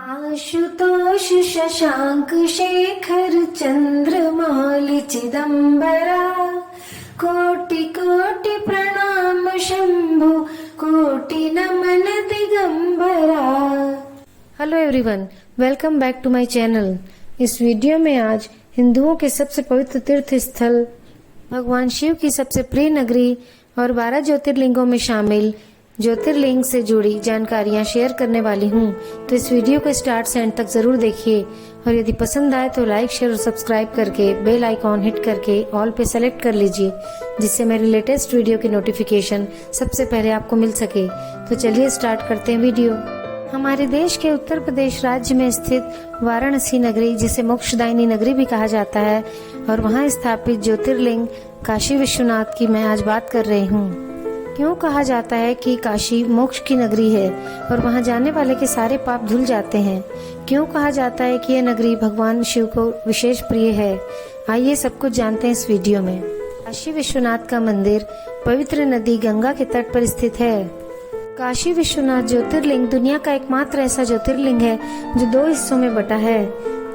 आशुतोष शशांक शेखर चंद्रमौलि चिदंबरा कोटि कोटि प्रणाम शंभु कोटि नमन Digambara. Hello everyone, welcome back to my channel. इस वीडियो में आज हिंदुओं के सबसे पवित्र तीर्थ स्थल, भगवान शिव की सबसे प्रिय नगरी और 12 ज्योतिर्लिंगों में शामिल ज्योतिर्लिंग से जुड़ी जानकारियां शेयर करने वाली हूं। तो इस वीडियो को स्टार्ट से एंड तक जरूर देखिए और यदि पसंद आए तो लाइक, शेयर और सब्सक्राइब करके बेल आइकॉन हिट करके ऑल पे सेलेक्ट कर लीजिए, जिससे मेरे लेटेस्ट वीडियो की नोटिफिकेशन सबसे पहले आपको मिल सके। तो चलिए स्टार्ट करते हैं वीडियो। हमारे देश के उत्तर प्रदेश राज्य में स्थित वाराणसी नगरी, जिसे मोक्षदायिनी नगरी भी कहा जाता है, और वहां स्थापित ज्योतिर्लिंग काशी विश्वनाथ की मैं आज बात कर रही हूँ। क्यों कहा जाता है कि काशी मोक्ष की नगरी है और वहां जाने वाले के सारे पाप धुल जाते हैं? क्यों कहा जाता है कि यह नगरी भगवान शिव को विशेष प्रिय है? आइए सब कुछ जानते हैं इस वीडियो में। काशी विश्वनाथ का मंदिर पवित्र नदी गंगा के तट पर स्थित है। काशी विश्वनाथ ज्योतिर्लिंग दुनिया का एकमात्र ऐसा ज्योतिर्लिंग है जो 2 हिस्सों में बटा है,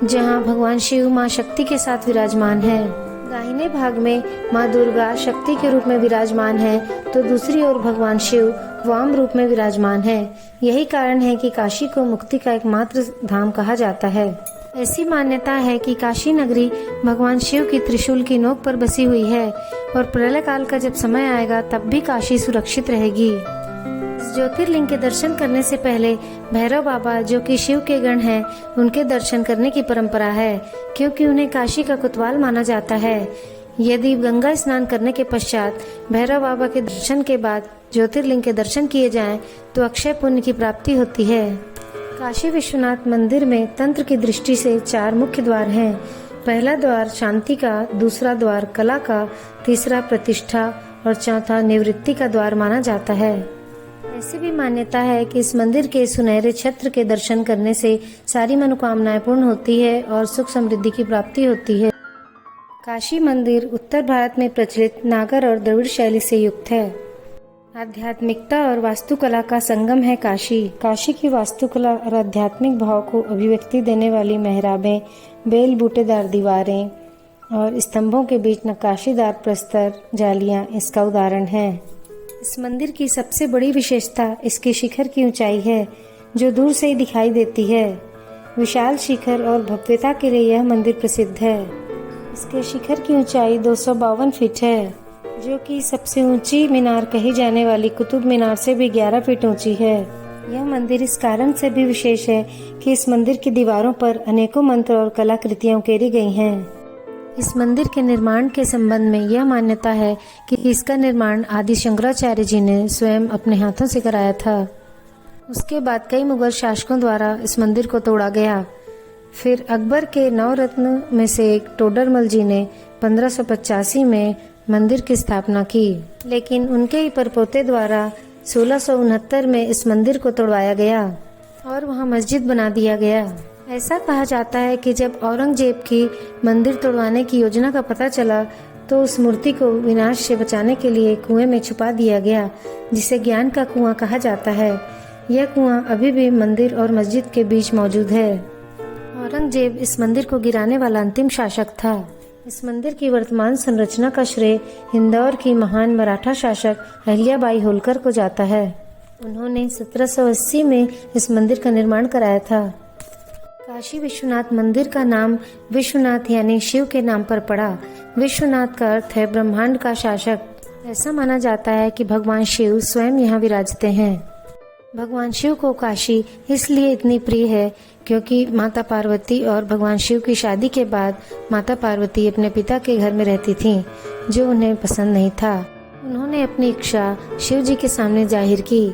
जहां भगवान शिव मां शक्ति के साथ विराजमान है। दाहिने भाग में मां दुर्गा शक्ति के रूप में विराजमान है, तो दूसरी ओर भगवान शिव वाम रूप में विराजमान है। यही कारण है कि काशी को मुक्ति का एकमात्र धाम कहा जाता है। ऐसी मान्यता है कि काशी नगरी भगवान शिव की त्रिशूल की नोक पर बसी हुई है और प्रलय काल का जब समय आएगा तब भी काशी सुरक्षित रहेगी। इस ज्योतिर्लिंग के दर्शन करने से पहले भैरव बाबा, जो कि शिव के गण हैं, उनके दर्शन करने की परंपरा है, क्योंकि उन्हें काशी का कोतवाल माना जाता है। यदि गंगा स्नान करने के पश्चात भैरव बाबा के दर्शन के बाद ज्योतिर्लिंग के दर्शन किए जाएं, तो अक्षय पुण्य की प्राप्ति होती है। काशी विश्वनाथ मंदिर में तंत्र की दृष्टि से 4 मुख्य द्वार हैं। पहला द्वार शांति का, दूसरा द्वार कला का, तीसरा प्रतिष्ठा और चौथा निवृत्ति का द्वार माना जाता है। ऐसी भी मान्यता है कि इस मंदिर के सुनहरे छत्र के दर्शन करने से सारी मनोकामनाएं पूर्ण होती है और सुख समृद्धि की प्राप्ति होती है। काशी मंदिर उत्तर भारत में प्रचलित नागर और द्रविड़ शैली से युक्त है। आध्यात्मिकता और वास्तुकला का संगम है काशी। काशी की वास्तुकला और आध्यात्मिक भाव को अभिव्यक्ति देने वाली मेहराबें, बेल बूटेदार दीवारें और स्तंभों के बीच नक्काशीदार प्रस्तर जालियां इसका उदाहरण है। इस मंदिर की सबसे बड़ी विशेषता इसके शिखर की ऊंचाई है, जो दूर से ही दिखाई देती है। विशाल शिखर और भव्यता के लिए यह मंदिर प्रसिद्ध है। इसके शिखर की ऊंचाई 252 फीट है, जो कि सबसे ऊंची मीनार कही जाने वाली कुतुब मीनार से भी 11 फीट ऊंची है। यह मंदिर इस कारण से भी विशेष है कि इस मंदिर की दीवारों पर अनेकों मंत्र और कलाकृतियां उकेरी गई हैं। इस मंदिर के निर्माण के संबंध में यह मान्यता है कि इसका निर्माण आदि शंकराचार्य जी ने स्वयं अपने हाथों से कराया था। उसके बाद कई मुगल शासकों द्वारा इस मंदिर को तोड़ा गया। फिर अकबर के 9 रत्न में से एक टोडरमल जी ने 1585 में मंदिर की स्थापना की, लेकिन उनके ही परपोते द्वारा 1669 में इस मंदिर को तोड़वाया गया और वहां मस्जिद बना दिया गया। ऐसा कहा जाता है कि जब औरंगजेब की मंदिर तोड़वाने की योजना का पता चला, तो उस मूर्ति को विनाश से बचाने के लिए कुएं में छुपा दिया गया, जिसे ज्ञान का कुआं कहा जाता है। यह कुआं अभी भी मंदिर और मस्जिद के बीच मौजूद है। औरंगजेब इस मंदिर को गिराने वाला अंतिम शासक था। इस मंदिर की वर्तमान संरचना का श्रेय इंदौर की महान मराठा शासक अहिल्याबाई होलकर को जाता है। उन्होंने 1780 में इस मंदिर का निर्माण कराया था। काशी विश्वनाथ मंदिर का नाम विश्वनाथ यानी शिव के नाम पर पड़ा। विश्वनाथ का अर्थ है ब्रह्मांड का शासक। ऐसा माना जाता है कि भगवान शिव स्वयं यहाँ विराजते हैं। भगवान शिव को काशी इसलिए इतनी प्रिय है क्योंकि माता पार्वती और भगवान शिव की शादी के बाद माता पार्वती अपने पिता के घर में रहती थीं, जो उन्हें पसंद नहीं था। उन्होंने अपनी इच्छा शिव जी के सामने जाहिर की।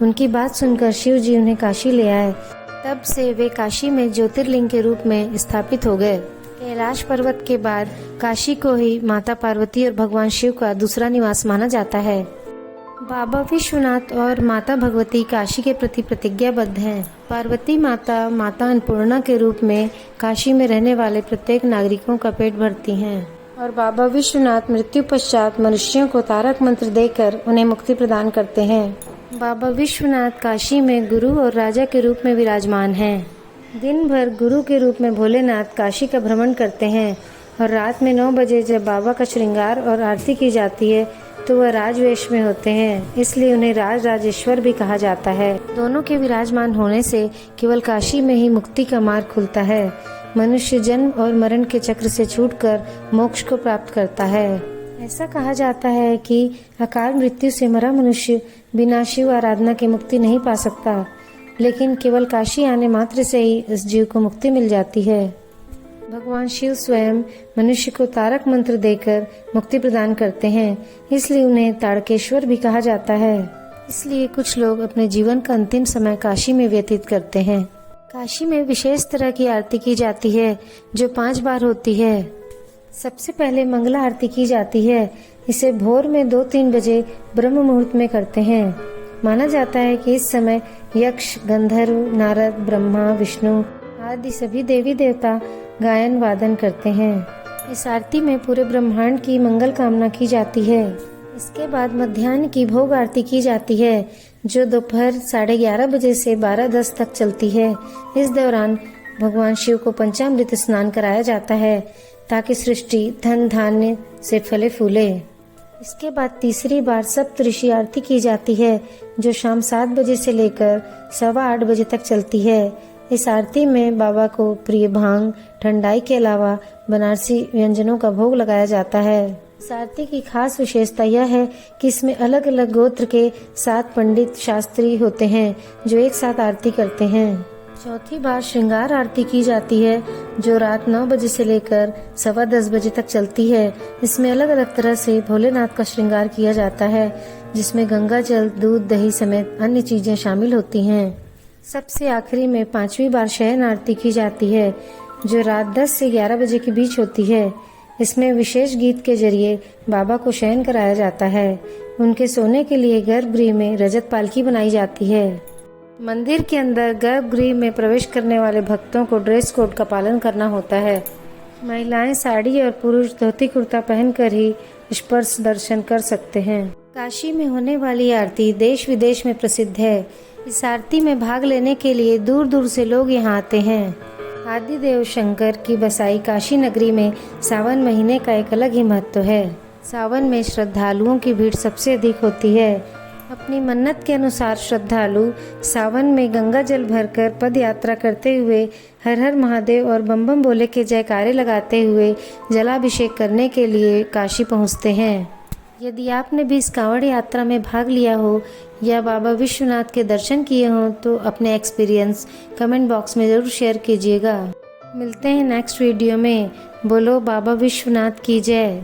उनकी बात सुनकर शिव जी उन्हें काशी ले आए। तब से वे काशी में ज्योतिर्लिंग के रूप में स्थापित हो गए। कैलाश पर्वत के बाद काशी को ही माता पार्वती और भगवान शिव का दूसरा निवास माना जाता है। बाबा विश्वनाथ और माता भगवती काशी के प्रति प्रतिज्ञाबद्ध हैं। पार्वती माता, माता अन्नपूर्णा के रूप में काशी में रहने वाले प्रत्येक नागरिकों का पेट भरती हैं और बाबा विश्वनाथ मृत्यु पश्चात मनुष्यों को तारक मंत्र देकर उन्हें मुक्ति प्रदान करते हैं। बाबा विश्वनाथ काशी में गुरु और राजा के रूप में विराजमान हैं। दिन भर गुरु के रूप में भोलेनाथ काशी का भ्रमण करते हैं और रात में 9 बजे जब बाबा का श्रृंगार और आरती की जाती है तो वह राजवेश में होते हैं, इसलिए उन्हें राज राजेश्वर भी कहा जाता है। दोनों के विराजमान होने से केवल काशी में ही मुक्ति का मार्ग खुलता है। मनुष्य जन्म और मरण के चक्र से छूटकर मोक्ष को प्राप्त करता है। ऐसा कहा जाता है कि अकाल मृत्यु से मरा मनुष्य बिना शिव आराधना के मुक्ति नहीं पा सकता, लेकिन केवल काशी आने मात्र से ही इस जीव को मुक्ति मिल जाती है। भगवान शिव स्वयं मनुष्य को तारक मंत्र देकर मुक्ति प्रदान करते हैं, इसलिए उन्हें तारकेश्वर भी कहा जाता है। इसलिए कुछ लोग अपने जीवन का अंतिम समय काशी में व्यतीत करते हैं। काशी में विशेष तरह की आरती की जाती है जो 5 बार होती है। सबसे पहले मंगला आरती की जाती है। इसे भोर में 2-3 बजे ब्रह्म मुहूर्त में करते हैं। माना जाता है कि इस समय यक्ष, गंधर्व, नारद, ब्रह्मा, विष्णु आदि सभी देवी देवता गायन वादन करते हैं। इस आरती में पूरे ब्रह्मांड की मंगल कामना की जाती है। इसके बाद मध्याह्न की भोग आरती की जाती है जो दोपहर 11:30 बजे से 12:10 तक चलती है। इस दौरान भगवान शिव को पंचामृत स्नान कराया जाता है ताकि सृष्टि धन धान्य से फले फूले। इसके बाद तीसरी बार सप्तऋषि आरती की जाती है जो शाम 7 बजे से लेकर 8:15 बजे तक चलती है। इस आरती में बाबा को प्रिय भांग, ठंडाई के अलावा बनारसी व्यंजनों का भोग लगाया जाता है। इस आरती की खास विशेषता यह है कि इसमें अलग अलग गोत्र के 7 पंडित शास्त्री होते हैं जो एक साथ आरती करते हैं। चौथी बार श्रृंगार आरती की जाती है जो रात 9 बजे से लेकर 10:15 बजे तक चलती है। इसमें अलग अलग तरह से भोलेनाथ का श्रृंगार किया जाता है जिसमें गंगा जल, दूध, दही समेत अन्य चीजें शामिल होती हैं। सबसे आखिरी में 5वीं बार शयन आरती की जाती है जो रात 10 से 11 बजे के बीच होती है। इसमें विशेष गीत के जरिए बाबा को शयन कराया जाता है। उनके सोने के लिए गर्भगृह में रजत पालकी बनाई जाती है। मंदिर के अंदर गर्भगृह में प्रवेश करने वाले भक्तों को ड्रेस कोड का पालन करना होता है। महिलाएं साड़ी और पुरुष धोती कुर्ता पहनकर ही स्पर्श दर्शन कर सकते हैं। काशी में होने वाली आरती देश विदेश में प्रसिद्ध है। इस आरती में भाग लेने के लिए दूर दूर से लोग यहाँ आते हैं। आदिदेव शंकर की बसाई काशी नगरी में सावन महीने का एक अलग ही महत्व है। सावन में श्रद्धालुओं की भीड़ सबसे अधिक होती है। अपनी मन्नत के अनुसार श्रद्धालु सावन में गंगा जल भरकर पद यात्रा करते हुए हर हर महादेव और बम बम बोले के जयकारे लगाते हुए जलाभिषेक करने के लिए काशी पहुँचते हैं। यदि आपने भी इस कांवड़ यात्रा में भाग लिया हो या बाबा विश्वनाथ के दर्शन किए हों तो अपने एक्सपीरियंस कमेंट बॉक्स में ज़रूर शेयर कीजिएगा। मिलते हैं नेक्स्ट वीडियो में। बोलो बाबा विश्वनाथ की जय।